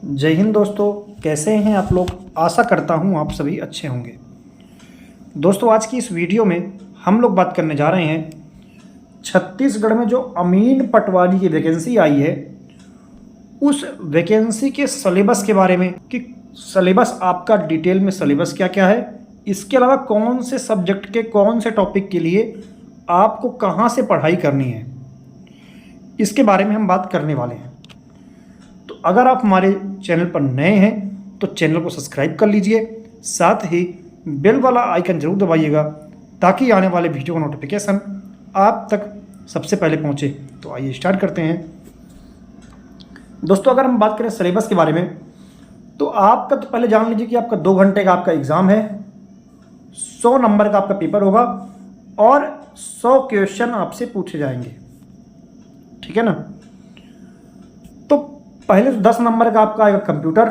जय हिंद दोस्तों, कैसे हैं आप लोग। आशा करता हूं आप सभी अच्छे होंगे। दोस्तों, आज की इस वीडियो में हम लोग बात करने जा रहे हैं छत्तीसगढ़ में जो अमीन पटवारी की वैकेंसी आई है उस वैकेंसी के सिलेबस के बारे में कि सिलेबस आपका डिटेल में सिलेबस क्या क्या है, इसके अलावा कौन से सब्जेक्ट के कौन से टॉपिक के लिए आपको कहाँ से पढ़ाई करनी है, इसके बारे में हम बात करने वाले हैं। तो अगर आप हमारे चैनल पर नए हैं तो चैनल को सब्सक्राइब कर लीजिए, साथ ही बेल वाला आइकन जरूर दबाइएगा ताकि आने वाले वीडियो का नोटिफिकेशन आप तक सबसे पहले पहुंचे। तो आइए स्टार्ट करते हैं। दोस्तों, अगर हम बात करें सिलेबस के बारे में तो आपका तो पहले जान लीजिए कि आपका 2 घंटे का आपका एग्ज़ाम है, 100 नंबर का आपका पेपर होगा और 100 क्वेश्चन आपसे पूछे जाएंगे। ठीक है ना। तो पहले तो 10 नंबर का आपका आएगा कंप्यूटर,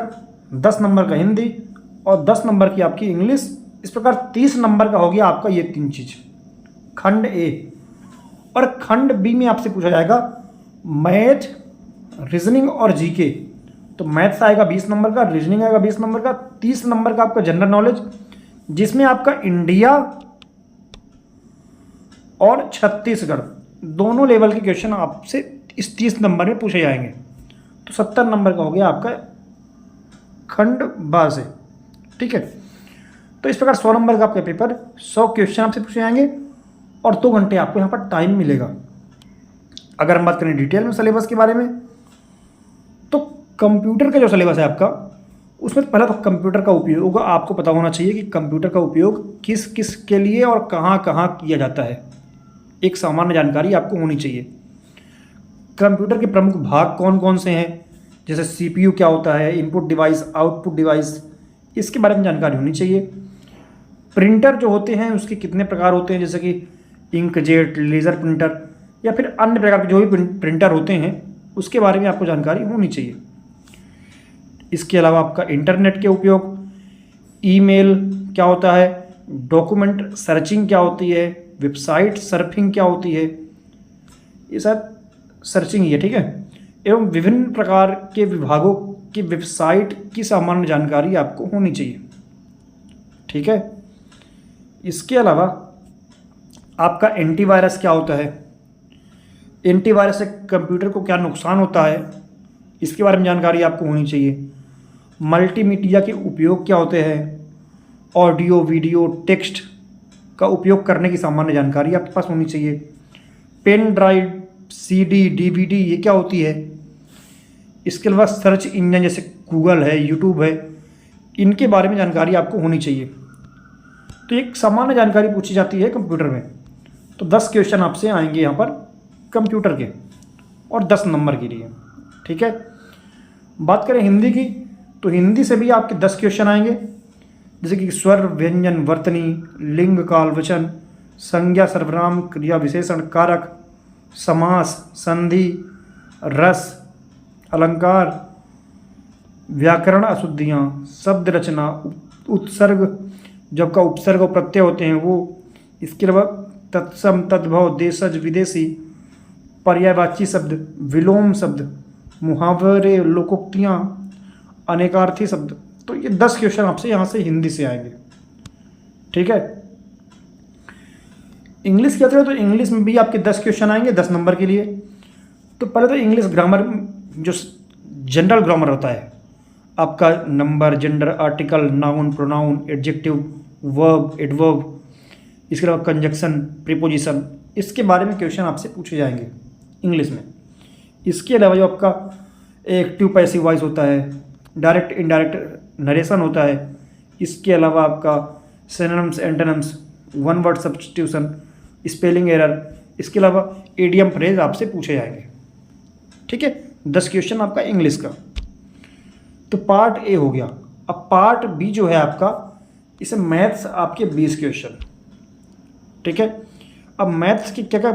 10 नंबर का हिंदी और 10 नंबर की आपकी इंग्लिश। इस प्रकार 30 नंबर का हो गया आपका ये 3 चीज़, खंड ए। और खंड बी में आपसे पूछा जाएगा मैथ, रीजनिंग और जीके। तो मैथ्स आएगा 20 नंबर का, रीजनिंग आएगा 20 नंबर का, 30 नंबर का आपका जनरल नॉलेज, जिसमें आपका इंडिया और छत्तीसगढ़ दोनों लेवल के क्वेश्चन आपसे इस 30 नंबर में पूछे जाएंगे। तो 70 नंबर का हो गया आपका खंड बा से। ठीक है। तो इस प्रकार 100 नंबर का आपका पेपर, 100 क्वेश्चन आपसे पूछे जाएंगे और 2 घंटे आपको यहाँ पर टाइम मिलेगा। अगर हम बात करें डिटेल में सिलेबस के बारे में तो कंप्यूटर का जो सिलेबस है आपका, उसमें पहला तो कंप्यूटर का उपयोग आपको पता होना चाहिए कि कंप्यूटर का उपयोग किस किस के लिए और कहाँ कहाँ किया जाता है। एक सामान्य जानकारी आपको होनी चाहिए। कंप्यूटर के प्रमुख भाग कौन कौन से हैं, जैसे सीपीयू क्या होता है, इनपुट डिवाइस, आउटपुट डिवाइस, इसके बारे में जानकारी होनी चाहिए। प्रिंटर जो होते हैं उसके कितने प्रकार होते हैं, जैसे कि इंकजेट, लेज़र प्रिंटर या फिर अन्य प्रकार के जो भी प्रिंटर होते हैं उसके बारे में आपको जानकारी होनी चाहिए। इसके अलावा आपका इंटरनेट के उपयोग, ईमेल क्या होता है, डॉक्यूमेंट सर्चिंग क्या होती है, वेबसाइट सर्फिंग क्या होती है, ये सब सर्चिंग ही है। ठीक है। एवं विभिन्न प्रकार के विभागों की वेबसाइट की सामान्य जानकारी आपको होनी चाहिए। ठीक है। इसके अलावा आपका एंटीवायरस क्या होता है, एंटीवायरस से कंप्यूटर को क्या नुकसान होता है, इसके बारे में जानकारी आपको होनी चाहिए। मल्टीमीडिया के उपयोग क्या होते हैं, ऑडियो, वीडियो, टेक्स्ट का उपयोग करने की सामान्य जानकारी आपके पास होनी चाहिए। पेन ड्राइव, सीडी, डीवीडी ये क्या होती है। इसके अलावा सर्च इंजन जैसे गूगल है, यूट्यूब है, इनके बारे में जानकारी आपको होनी चाहिए। तो एक सामान्य जानकारी पूछी जाती है कंप्यूटर में। तो 10 क्वेश्चन आपसे आएंगे यहाँ पर कंप्यूटर के और 10 नंबर के लिए। ठीक है। बात करें हिंदी की तो हिंदी से भी आपके 10 क्वेश्चन आएंगे, जैसे कि स्वर, व्यंजन, वर्तनी, लिंग, काल, वचन, संज्ञा, सर्वनाम, क्रिया, विशेषण, कारक, समास, संधि, रस, अलंकार, व्याकरण अशुद्धियाँ, शब्द रचना, उत्सर्ग, जब का उपसर्ग और प्रत्यय होते हैं वो, इसके अलावा तत्सम, तद्भव, देशज, विदेशी, पर्यायवाची शब्द, विलोम शब्द, मुहावरे, लोकोक्तियाँ, अनेकार्थी शब्द। तो ये 10 क्वेश्चन आपसे यहाँ से हिंदी से आएंगे। ठीक है। इंग्लिश की बात करें तो इंग्लिश में भी आपके 10 क्वेश्चन आएंगे 10 नंबर के लिए। तो पहले तो इंग्लिश ग्रामर, जो जनरल ग्रामर होता है आपका, number, gender, article, noun, pronoun, adjective, verb, adverb, इसके अलावा कंजक्शन, प्रीपोजिशन, इसके बारे में क्वेश्चन आपसे पूछे जाएंगे इंग्लिश में। इसके अलावा जो आपका एक्टिव पैसिव वॉइस होता है, डायरेक्ट इनडायरेक्ट नरेशन होता है, इसके अलावा आपका synonyms, antonyms, one word substitution, spelling error, इसके अलावा इडियम फ्रेज आपसे पूछे जाएंगे। ठीक है। 10 क्वेश्चन आपका इंग्लिश का। तो पार्ट ए हो गया। अब पार्ट बी जो है आपका, इसे मैथ्स आपके 20 क्वेश्चन। ठीक है। अब मैथ्स की क्या क्या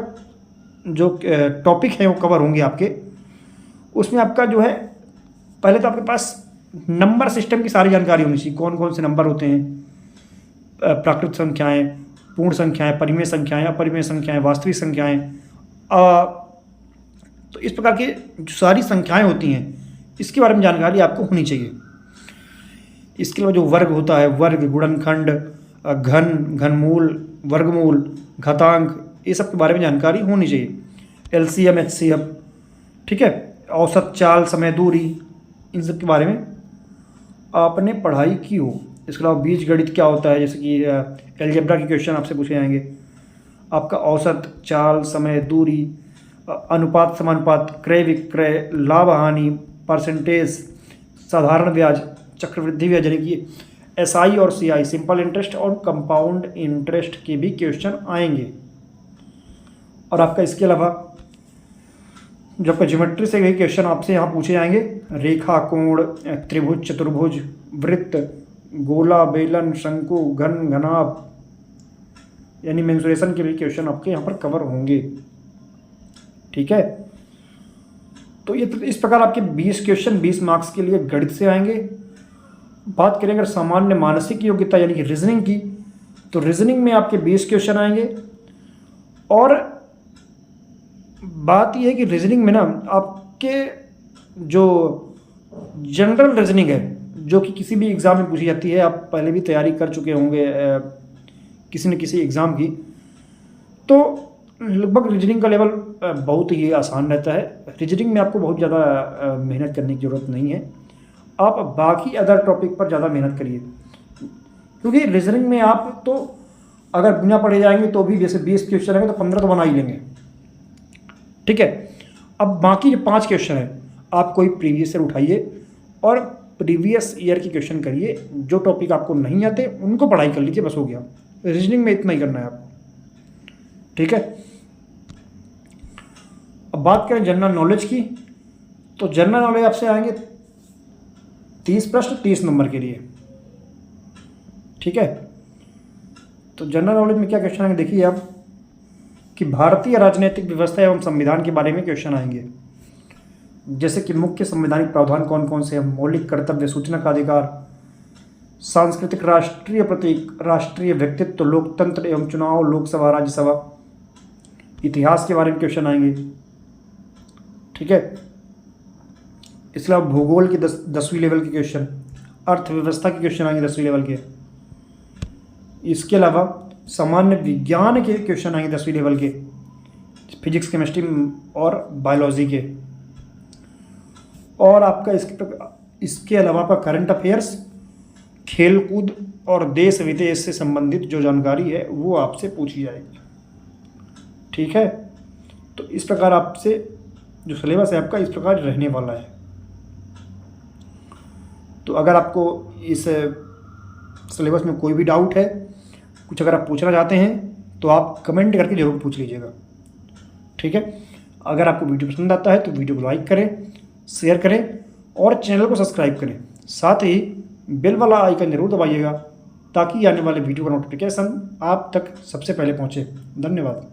जो टॉपिक हैं वो कवर होंगे आपके। उसमें आपका जो है, पहले तो आपके पास नंबर सिस्टम की सारी जानकारी होनी चाहिए, कौन कौन से नंबर होते हैं, प्राकृत संख्याएं, पूर्ण संख्याएं, परिमेय संख्याएं, अपरिमेय संख्याएं, वास्तविक संख्याएं। तो इस प्रकार की जो सारी संख्याएं होती हैं इसके बारे में जानकारी आपको होनी चाहिए। इसके अलावा जो वर्ग होता है, वर्ग, गुणनखंड, घन, घनमूल, वर्गमूल, घातांक, ये सब के बारे में जानकारी होनी चाहिए। एलसीएम, एचसीएफ, ठीक है, औसत, चाल, समय, दूरी, इन सब के बारे में आपने पढ़ाई की हो। इसके अलावा बीजगणित क्या होता है, जैसे कि अलजेब्रा के क्वेश्चन आपसे पूछे जाएंगे। आपका औसत, चाल, समय, दूरी, अनुपात, समानुपात, क्रय विक्रय, लाभ हानि, परसेंटेज, साधारण ब्याज, चक्रवृद्धि ब्याज, यानी कि एसआई और सीआई, सिंपल इंटरेस्ट और कंपाउंड इंटरेस्ट के भी क्वेश्चन आएंगे। और आपका इसके अलावा जो आपका ज्योमेट्री से भी क्वेश्चन आपसे यहाँ पूछे जाएंगे। रेखा, कोण, त्रिभुज, चतुर्भुज, वृत्त, गोला, बेलन, शंकु, घन, घनाभ, यानी मेंसुरेशन के भी क्वेश्चन आपके यहाँ पर कवर होंगे। ठीक है, तो ये इस प्रकार आपके 20 क्वेश्चन 20 मार्क्स के लिए गणित से आएंगे। बात करें अगर सामान्य मानसिक योग्यता यानी कि रीजनिंग की, तो रीजनिंग में आपके 20 क्वेश्चन आएंगे। और बात यह है कि रीजनिंग में ना आपके जो जनरल रीजनिंग है, जो कि किसी भी एग्ज़ाम में पूछी जाती है, आप पहले भी तैयारी कर चुके होंगे किसी न किसी एग्ज़ाम की, तो लगभग रीजनिंग का लेवल बहुत ही आसान रहता है। रीजनिंग में आपको बहुत ज़्यादा मेहनत करने की ज़रूरत नहीं है। आप बाकी अदर टॉपिक पर ज़्यादा मेहनत करिए, क्योंकि रीजनिंग में आप तो अगर बिना पढ़े जाएंगे तो भी जैसे 20 क्वेश्चन रहेंगे तो 15 तो बना ही लेंगे। ठीक है, अब बाकी जो 5 क्वेश्चन हैं आप कोई प्रीवियस ईयर उठाइए और प्रीवियस ईयर की क्वेश्चन करिए। जो टॉपिक आपको नहीं आते उनको पढ़ाई कर लीजिए, बस हो गया। रीजनिंग में इतना ही करना है आपको। ठीक है, अब बात करें जनरल नॉलेज की, तो जनरल नॉलेज आपसे आएंगे 30 प्रश्न 30 नंबर के लिए। ठीक है, तो जनरल नॉलेज में क्या क्वेश्चन आएंगे देखिए आप, कि भारतीय राजनीतिक व्यवस्था एवं संविधान के बारे में क्वेश्चन आएंगे, जैसे कि मुख्य संवैधानिक प्रावधान कौन कौन से हैं, मौलिक कर्तव्य, सूचना का अधिकार, सांस्कृतिक राष्ट्रीय प्रतीक, राष्ट्रीय व्यक्तित्व, लोकतंत्र एवं चुनाव, लोकसभा, राज्यसभा, इतिहास के बारे में क्वेश्चन आएंगे। ठीक है, इसके अलावा भूगोल की 10वीं लेवल के क्वेश्चन, अर्थव्यवस्था के क्वेश्चन आएंगे 10वीं लेवल के। इसके अलावा सामान्य विज्ञान के क्वेश्चन आएंगे 10वीं लेवल के, फिजिक्स, केमिस्ट्री और बायोलॉजी के। और आपका इसके अलावा आपका करंट अफेयर्स, खेलकूद और देश विदेश से संबंधित जो जानकारी है वो आपसे पूछी जाएगी। ठीक है, तो इस प्रकार आपसे जो सिलेबस है आपका इस प्रकार रहने वाला है। तो अगर आपको इस सिलेबस में कोई भी डाउट है, कुछ अगर आप पूछना चाहते हैं तो आप कमेंट करके ज़रूर पूछ लीजिएगा। ठीक है, अगर आपको वीडियो पसंद आता है तो वीडियो को लाइक करें, शेयर करें और चैनल को सब्सक्राइब करें। साथ ही बेल वाला आइकन जरूर दबाइएगा ताकि आने वाले वीडियो का नोटिफिकेशन आप तक सबसे पहले पहुंचे। धन्यवाद।